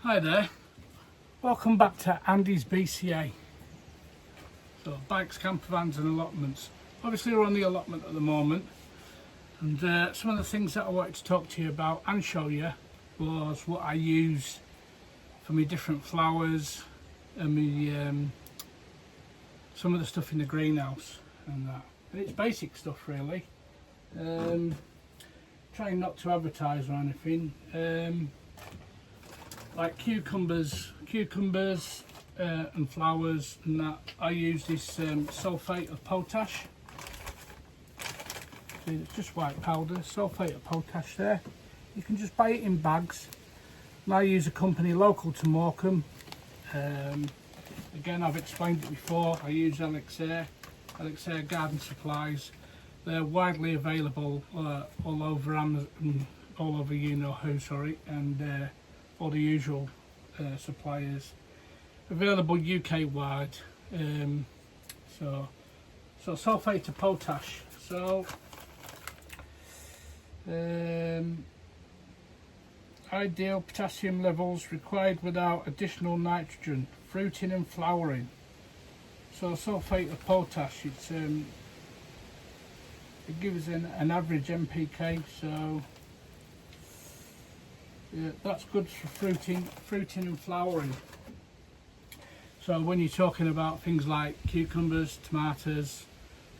Hi there, welcome back to Andy's BCA. So bikes, camper vans and allotments. Obviously we're on the allotment at the moment, and some of the things that I wanted to talk to you about and show you was what I use for my different flowers and my, some of the stuff in the greenhouse and that. And it's basic stuff really. Trying not to advertise or anything. Like cucumbers and flowers and that, I use this sulphate of potash. See, it's just white powder, sulphate of potash there. You can just buy it in bags. And I use a company local to Morecambe. Again, I've explained it before, I use Elixir Garden Supplies. They're widely available all over Amazon, all over you know who, sorry, and all the usual suppliers. Available UK wide. So sulphate of potash. So ideal potassium levels required without additional nitrogen, fruiting and flowering. So sulphate of potash, it gives an average NPK, so yeah, that's good for fruiting and flowering. So when you're talking about things like cucumbers, tomatoes,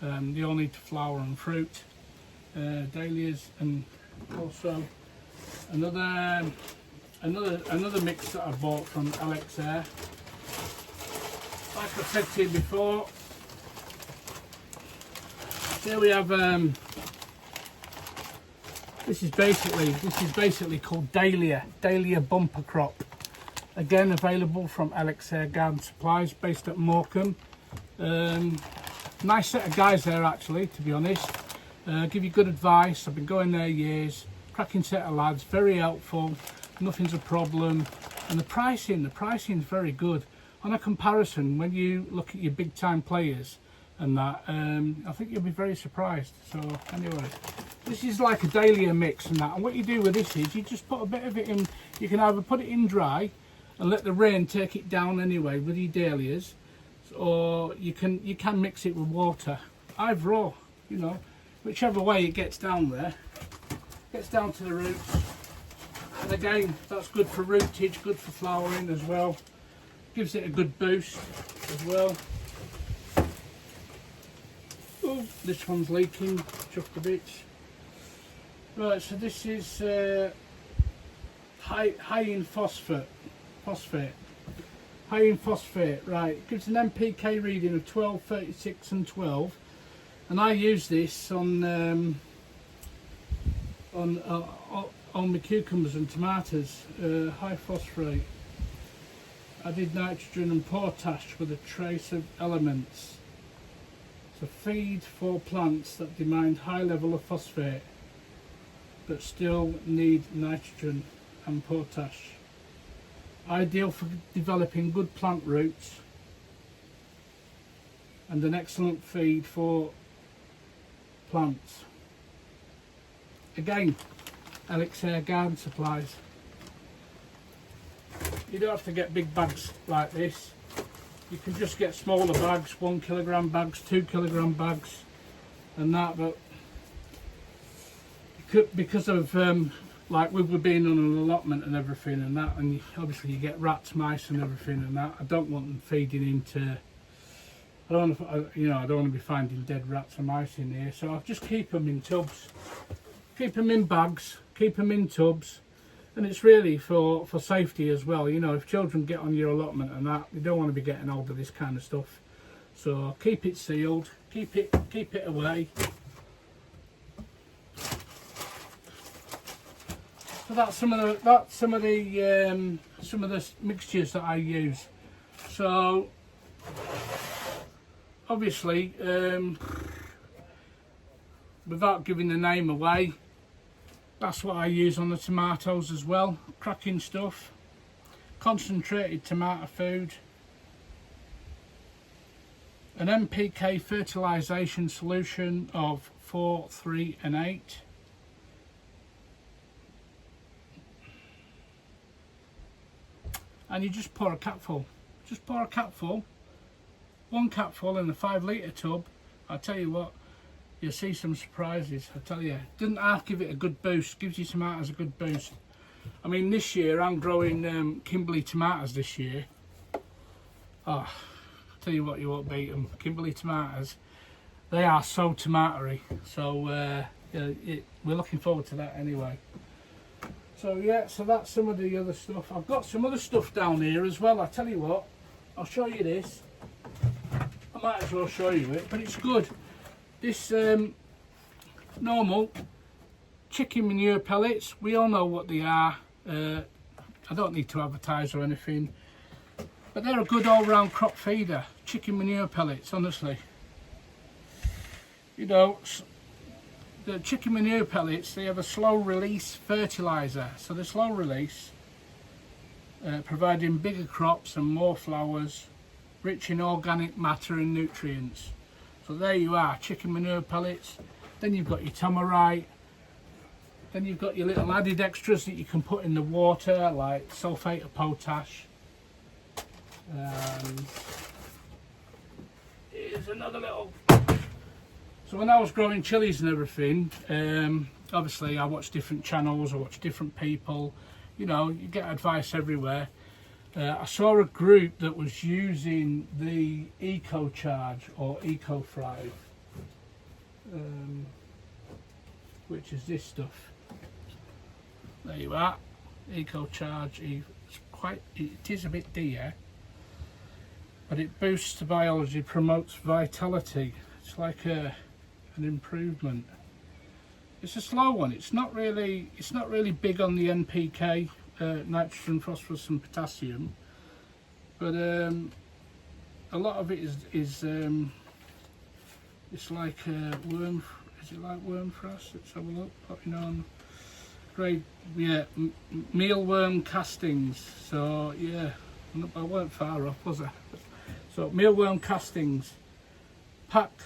they all need to flower and fruit. Dahlias, and also another mix that I bought from Elixir. Like I said to you before, here we have this is basically called Dahlia bumper crop. Again, available from Elixir Garden Supplies, based at Morecambe. Nice set of guys there actually, to be honest. Give you good advice. I've been going there years. Cracking set of lads, very helpful. Nothing's a problem, and the pricing's very good. On a comparison, when you look at your big time players and that, I think you'll be very surprised. So anyway, this is like a dahlia mix and that, and what you do with this is you just put a bit of it in. You can either put it in dry and let the rain take it down anyway with your dahlias, or you can mix it with water, either or, you know, whichever way it gets down there, gets down to the roots. And again, that's good for rootage, good for flowering as well, gives it a good boost as well. Oh, this one's leaking just a bit. Right, so this is high in phosphate. High in phosphate, right. It gives an NPK reading of 12, 36 and 12. And I use this on my cucumbers and tomatoes. High phosphate. Added nitrogen and potash with a trace of elements. It's a feed for plants that demand high level of phosphate but still need nitrogen and potash. Ideal for developing good plant roots and an excellent feed for plants. Again, Elixir Garden Supplies. You don't have to get big bags like this. You can just get smaller bags, 1 kilogram bags, 2 kilogram bags and that, but because of like we've been on an allotment and everything and that, and obviously you get rats, mice and everything and that, I don't want them feeding into, I don't want to be finding dead rats and mice in here, so I'll just keep them in tubs, keep them in bags, keep them in tubs. And it's really for safety as well. You know, if children get on your allotment and that, you don't want to be getting hold of this kind of stuff. So keep it sealed, keep it away. So that's some of the mixtures that I use. So obviously, without giving the name away, that's what I use on the tomatoes as well. Cracking stuff. Concentrated tomato food. An NPK fertilisation solution of 4, 3 and 8. and you just pour a capful. Just pour a capful, one capful in a 5 litre tub. I'll tell you what, you'll see some surprises. I tell you, doesn't half give it a good boost, gives your tomatoes a good boost. I mean, this year I'm growing Kimberley tomatoes this year. Oh, tell you what, you won't beat them. Kimberley tomatoes, they are so tomatoey. So we're looking forward to that anyway. So yeah, so that's some of the other stuff. I've got some other stuff down here as well. I tell you what, I'll show you this. I might as well show you it, but it's good. This normal chicken manure pellets, we all know what they are. I don't need to advertise or anything, but they're a good all-round crop feeder. Chicken manure pellets, honestly. You know, the chicken manure pellets, they have a slow release fertiliser. So the slow release, providing bigger crops and more flowers, rich in organic matter and nutrients. So there you are, chicken manure pellets. Then you've got your tamarite. Then you've got your little added extras that you can put in the water, like sulphate of potash. Here's another little. So when I was growing chilies and everything, obviously I watched different channels, I watched different people, you know, you get advice everywhere. I saw a group that was using the Eco Charge or Eco Thrive, which is this stuff. There you are, Eco Charge. It is a bit dear, but it boosts the biology, promotes vitality. It's like an improvement. It's a slow one. It's not really big on the NPK, nitrogen, phosphorus, and potassium. But a lot of it is it's like worm. Is it like worm frass? Let's have a look. Popping on. Great, yeah, mealworm castings. So yeah, I weren't far off, was I? So mealworm castings, packed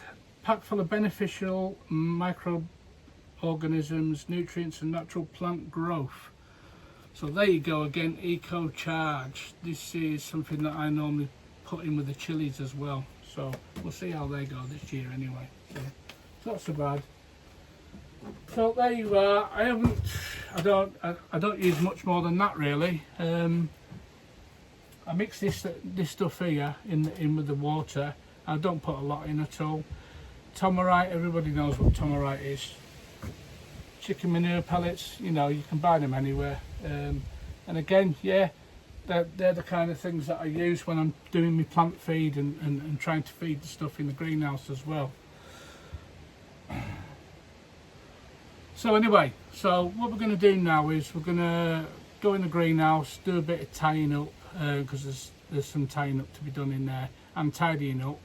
full of beneficial microorganisms, nutrients, and natural plant growth. So there you go again, Eco Charge. This is something that I normally put in with the chilies as well. So we'll see how they go this year anyway. So it's not so bad. So there you are. I don't use much more than that really. I mix this stuff here in with the water. I don't put a lot in at all. Tamarite, everybody knows what tamarite is. Chicken manure pellets, you know, you can buy them anywhere. And again, yeah, they're the kind of things that I use when I'm doing my plant feed and trying to feed the stuff in the greenhouse as well. So anyway, so what we're going to do now is we're going to go in the greenhouse, do a bit of tying up, because there's some tying up to be done in there, and tidying up,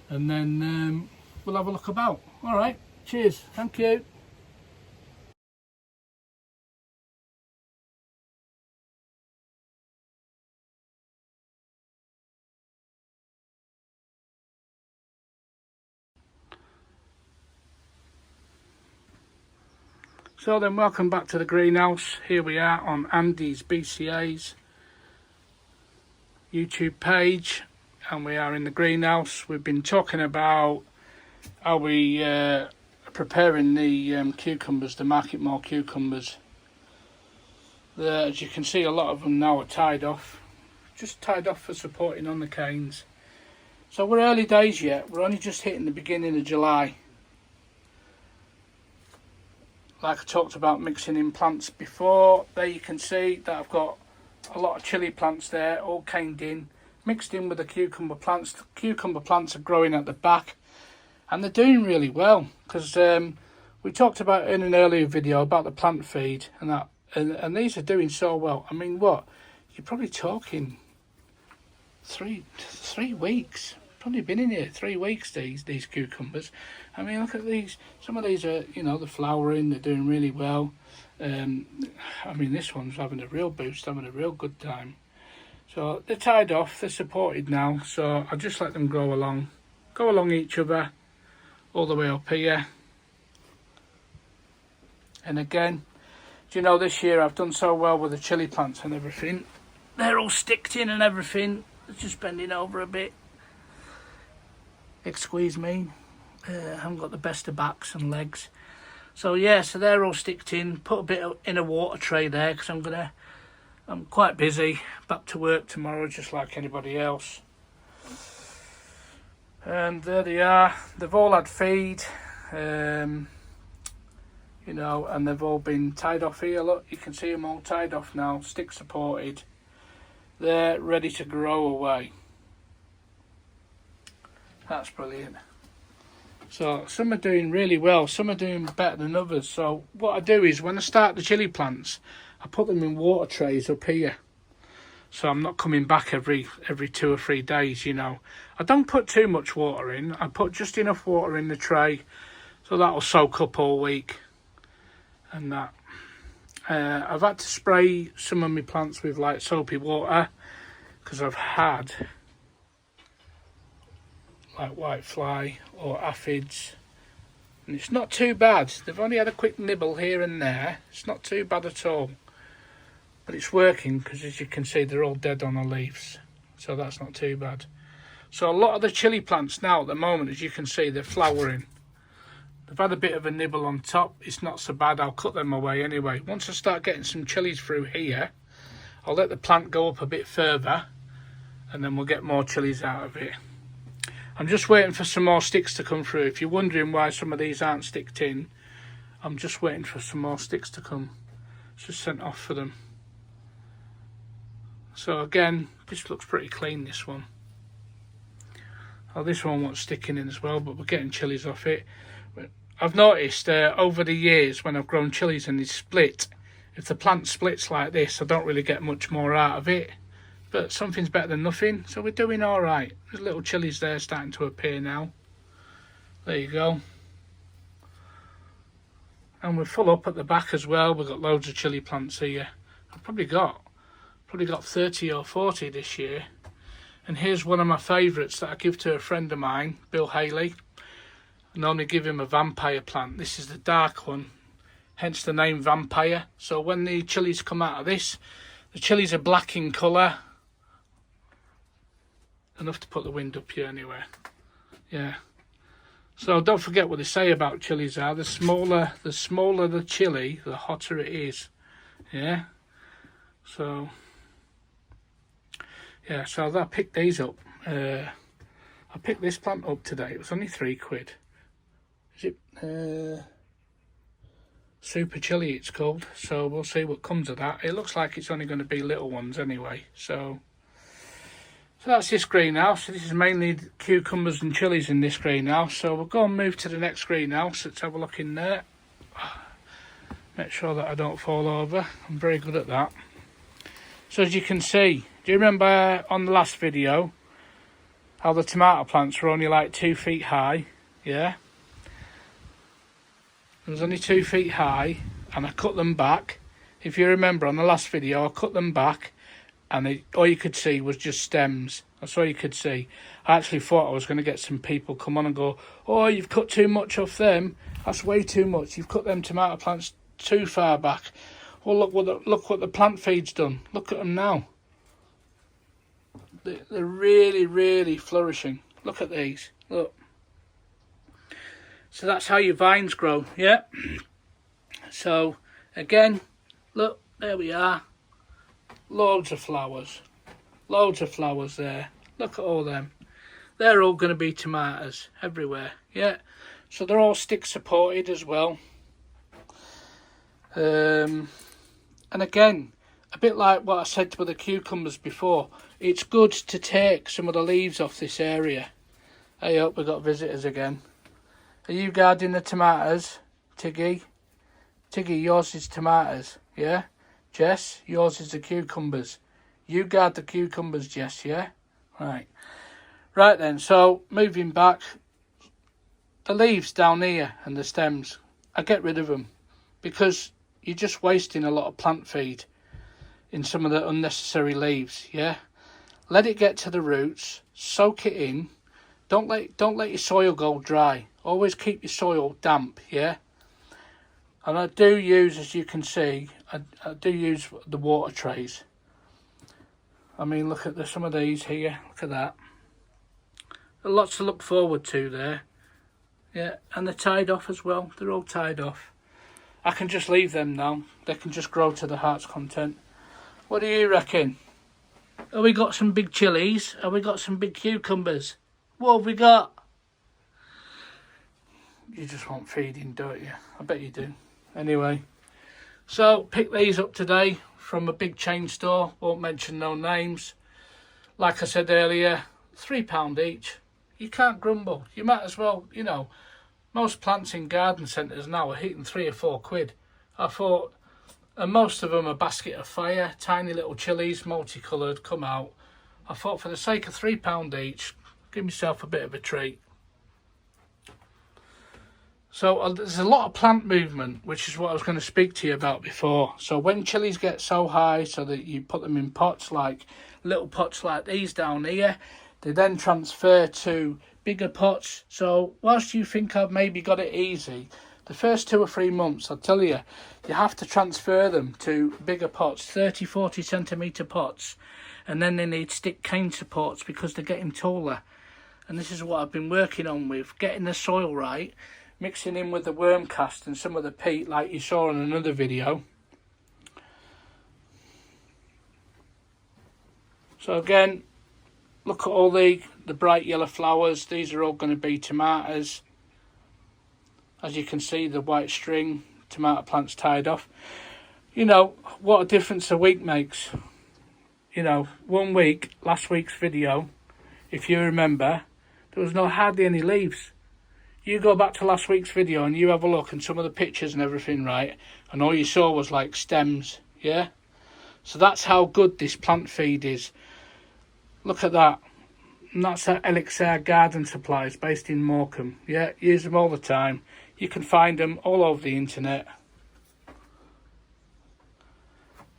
and then we'll have a look about. All right, cheers, thank you. So then, welcome back to the greenhouse. Here we are on Andy's BCA's YouTube page, and we are in the greenhouse. We've been talking about how we preparing the cucumbers to market more cucumbers. As you can see, a lot of them now are tied off, just tied off for supporting on the canes. So we're early days yet, we're only just hitting the beginning of July. Like I talked about mixing in plants before, there you can see that I've got a lot of chilli plants there, all caned in, mixed in with the cucumber plants. The cucumber plants are growing at the back, and they're doing really well, because we talked about in an earlier video about the plant feed and that, and these are doing so well. I mean, what, you're probably talking three weeks. Probably been in here 3 weeks, these cucumbers. I mean, look at these. Some of these are, you know, they're flowering, they're doing really well. I mean, this one's having a real boost, having a real good time. So they're tied off, they're supported now, so I'll just let them go along each other all the way up here. And again, do you know, this year I've done so well with the chilli plants and everything. they're all sticked in and everything. It's just bending over a bit. Excuse me. I haven't got the best of backs and legs. So yeah, so they're all sticked in. Put a bit in a water tray there because I'm quite busy. Back to work tomorrow just like anybody else. And there they are. They've all had feed. You know, and they've all been tied off here. Look, you can see them all tied off now, stick supported. They're ready to grow away. That's brilliant. So some are doing really well, some are doing better than others. So what I do is when I start the chilli plants, I put them in water trays up here. So I'm not coming back every 2 or 3 days, you know. I don't put too much water in. I put just enough water in the tray so that'll soak up all week. And that I've had to spray some of my plants with like soapy water because I've had like white fly or aphids, and it's not too bad. They've only had a quick nibble here and there. It's not too bad at all, but it's working because as you can see they're all dead on the leaves, so that's not too bad. So a lot of the chilli plants now at the moment, as you can see, they're flowering. They've had a bit of a nibble on top. It's not so bad. I'll cut them away anyway. Once I start getting some chillies through here, I'll let the plant go up a bit further and then we'll get more chillies out of it. I'm just waiting for some more sticks to come through. If you're wondering why some of these aren't sticked in, I'm just waiting for some more sticks to come. It's just sent off for them. So again, this looks pretty clean, this one. Oh, this one wants sticking in as well, but we're getting chillies off it. I've noticed over the years when I've grown chillies and it's split, if the plant splits like this, I don't really get much more out of it. But something's better than nothing, so we're doing all right. There's little chillies there starting to appear now. There you go. And we're full up at the back as well. We've got loads of chilli plants here. I've probably got 30 or 40 this year. And here's one of my favourites that I give to a friend of mine, Bill Haley. I normally give him a vampire plant. This is the dark one, hence the name vampire. So when the chillies come out of this, the chillies are black in colour. Enough to put the wind up here anyway. Yeah. So don't forget what they say about chillies are. The smaller the chilli, the hotter it is. Yeah. So yeah, so I picked these up. I picked this plant up today. It was only £3. Is it super chilli it's called? So we'll see what comes of that. It looks like it's only going to be little ones anyway. So that's this greenhouse. So this is mainly cucumbers and chillies in this greenhouse. So we'll go and move to the next greenhouse. Let's have a look in there. Make sure that I don't fall over. I'm very good at that. So as you can see, do you remember on the last video how the tomato plants were only like 2 feet high? Yeah. It was only 2 feet high and I cut them back. If you remember on the last video, I cut them back and all you could see was just stems. That's all you could see. I actually thought I was going to get some people come on and go, oh, you've cut too much off them. That's way too much. You've cut them tomato plants too far back. Well, look what the plant feed's done. Look at them now. They're really, really flourishing. Look at these. Look. So that's how your vines grow, yeah? So, again, look, there we are. Loads of flowers. Loads of flowers there. Look at all them. They're all going to be tomatoes everywhere, yeah? So they're all stick supported as well. And again, a bit like what I said with the cucumbers before, it's good to take some of the leaves off this area. Hey up, we've got visitors again. Are you guarding the tomatoes, Tiggy? Tiggy, yours is tomatoes, yeah? Jess, yours is the cucumbers. You guard the cucumbers, Jess, yeah? Right. Right then, so moving back, the leaves down here and the stems, I get rid of them because you're just wasting a lot of plant feed in some of the unnecessary leaves, yeah? Let it get to the roots, soak it in. Don't let your soil go dry. Always keep your soil damp, yeah? And I do use, as you can see, I do use the water trays. I mean, look at some of these here. Look at that. Lots to look forward to there. Yeah, and they're tied off as well. They're all tied off. I can just leave them now. They can just grow to the heart's content. What do you reckon? Have we got some big chilies? Have we got some big cucumbers? What have we got? You just want feeding, don't you? I bet you do. Anyway, so pick these up today from a big chain store. Won't mention no names. Like I said earlier, £3 each. You can't grumble. You might as well, you know, most plants in garden centres now are hitting £3 or £4. I thought, and most of them are basket of fire, tiny little chilies, multicoloured, come out. I thought for the sake of £3 each, give myself a bit of a treat. So there's a lot of plant movement, which is what I was going to speak to you about before. So when chilies get so high so that you put them in pots, like little pots like these down here, they then transfer to bigger pots. So whilst you think I've maybe got it easy, the first 2 or 3 months, I'll tell you, you have to transfer them to bigger pots, 30, 40 centimetre pots. And then they need stick cane supports because they're getting taller. And this is what I've been working on with, getting the soil right, mixing in with the worm cast and some of the peat like you saw in another video. So again, look at all the bright yellow flowers. These are all going to be tomatoes. As you can see, the white string, tomato plants tied off. You know, what a difference a week makes. You know, 1 week, last week's video, if you remember, there was hardly any leaves. You go back to last week's video and you have a look and some of the pictures and everything, right? And all you saw was like stems, yeah? So that's how good this plant feed is. Look at that. And that's at Elixir Garden Supplies based in Morecambe. Yeah, use them all the time. You can find them all over the internet.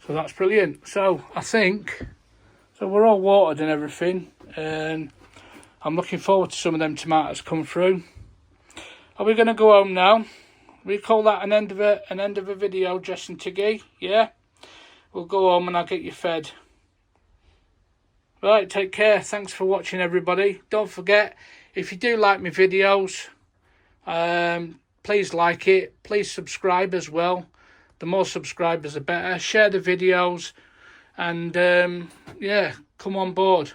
So that's brilliant. So I think, so we're all watered and everything. And I'm looking forward to some of them tomatoes come through. Are we going to go home now? We call that an end of a video, Jess and Tigy. Yeah? We'll go home and I'll get you fed. Right, take care. Thanks for watching, everybody. Don't forget, if you do like my videos, please like it. Please subscribe as well. The more subscribers, the better. Share the videos. And, yeah, come on board.